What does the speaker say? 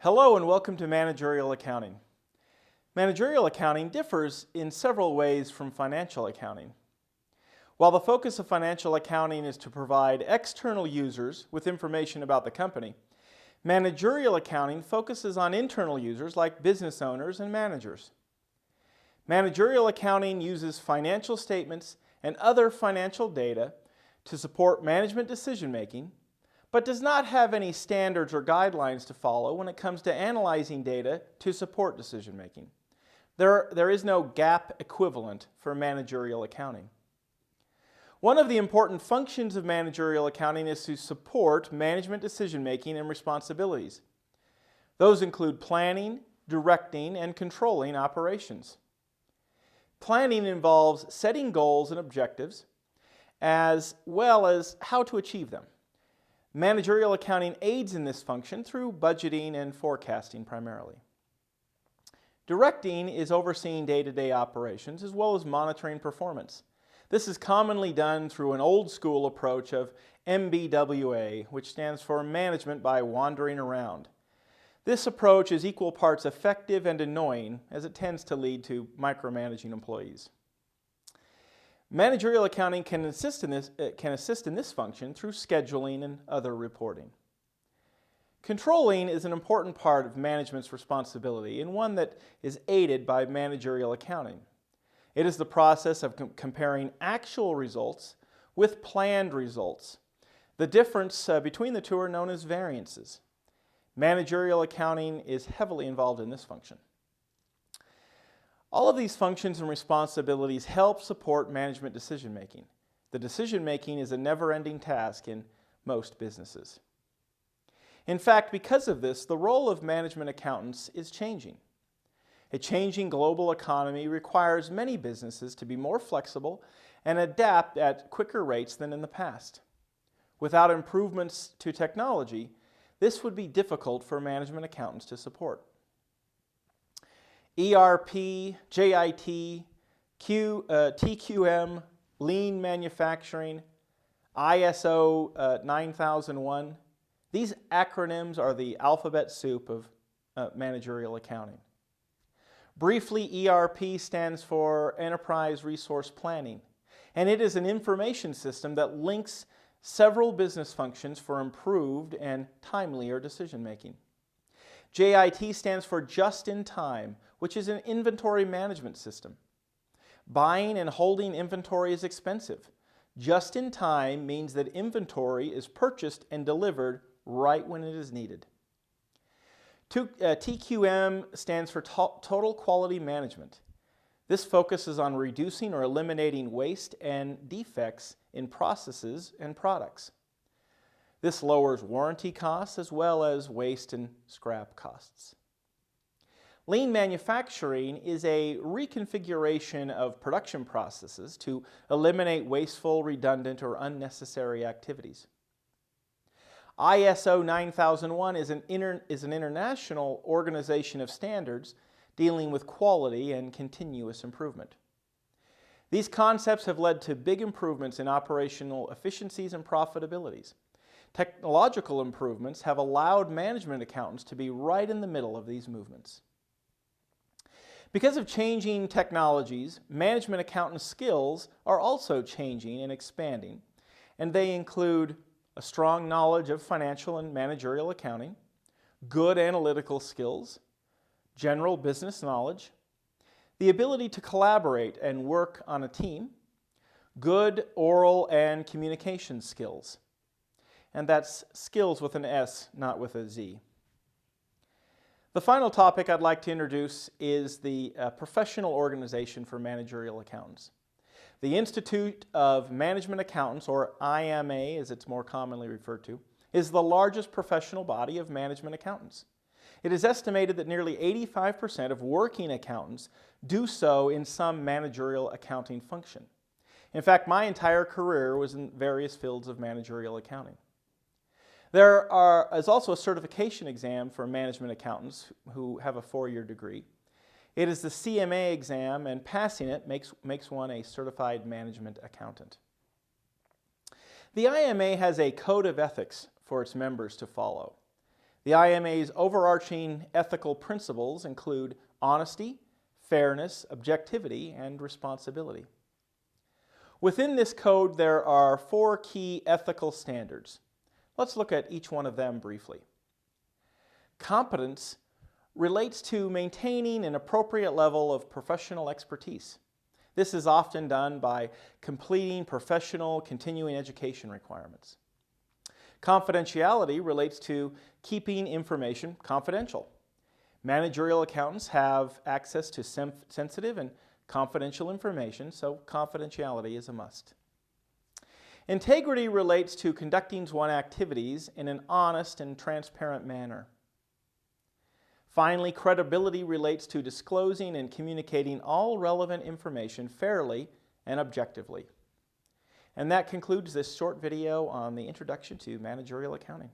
Hello and welcome to Managerial Accounting. Managerial accounting differs in several ways from financial accounting. While the focus of financial accounting is to provide external users with information about the company, managerial accounting focuses on internal users like business owners and managers. Managerial accounting uses financial statements and other financial data to support management decision-making, but does not have any standards or guidelines to follow when it comes to analyzing data to support decision-making. There is no GAAP equivalent for managerial accounting. One of the important functions of managerial accounting is to support management decision-making and responsibilities. Those include planning, directing, and controlling operations. Planning involves setting goals and objectives, as well as how to achieve them. Managerial accounting aids in this function through budgeting and forecasting primarily. Directing is overseeing day-to-day operations as well as monitoring performance. This is commonly done through an old-school approach of MBWA, which stands for Management by Wandering Around. This approach is equal parts effective and annoying, as it tends to lead to micromanaging employees. Managerial accounting can assist in this function through scheduling and other reporting. Controlling is an important part of management's responsibility and one that is aided by managerial accounting. It is the process of comparing actual results with planned results. The difference between the two are known as variances. Managerial accounting is heavily involved in this function. All of these functions and responsibilities help support management decision-making. The decision-making is a never-ending task in most businesses. In fact, because of this, the role of management accountants is changing. A changing global economy requires many businesses to be more flexible and adapt at quicker rates than in the past. Without improvements to technology, this would be difficult for management accountants to support. ERP, JIT, TQM, Lean Manufacturing, ISO 9001. These acronyms are the alphabet soup of managerial accounting. Briefly, ERP stands for Enterprise Resource Planning, and it is an information system that links several business functions for improved and timelier decision-making. JIT stands for Just-in-Time, which is an inventory management system. Buying and holding inventory is expensive. Just-in-time means that inventory is purchased and delivered right when it is needed. TQM stands for Total Quality Management. This focuses on reducing or eliminating waste and defects in processes and products. This lowers warranty costs as well as waste and scrap costs. Lean manufacturing is a reconfiguration of production processes to eliminate wasteful, redundant, or unnecessary activities. ISO 9001 is an international organization of standards dealing with quality and continuous improvement. These concepts have led to big improvements in operational efficiencies and profitabilities. Technological improvements have allowed management accountants to be right in the middle of these movements. Because of changing technologies, management accountant skills are also changing and expanding, and they include a strong knowledge of financial and managerial accounting, good analytical skills, general business knowledge, the ability to collaborate and work on a team, good oral and communication skills. And that's skills with an S, not with a Z. The final topic I'd like to introduce is the professional organization for managerial accountants. The Institute of Management Accountants, or IMA as it's more commonly referred to, is the largest professional body of management accountants. It is estimated that nearly 85% of working accountants do so in some managerial accounting function. In fact, my entire career was in various fields of managerial accounting. There is also a certification exam for management accountants who have a 4-year degree. It is the CMA exam, and passing it makes one a certified management accountant. The IMA has a code of ethics for its members to follow. The IMA's overarching ethical principles include honesty, fairness, objectivity, and responsibility. Within this code, there are 4 key ethical standards. Let's look at each one of them briefly. Competence relates to maintaining an appropriate level of professional expertise. This is often done by completing professional continuing education requirements. Confidentiality relates to keeping information confidential. Managerial accountants have access to sensitive and confidential information, so confidentiality is a must. Integrity relates to conducting one's activities in an honest and transparent manner. Finally, credibility relates to disclosing and communicating all relevant information fairly and objectively. And that concludes this short video on the introduction to managerial accounting.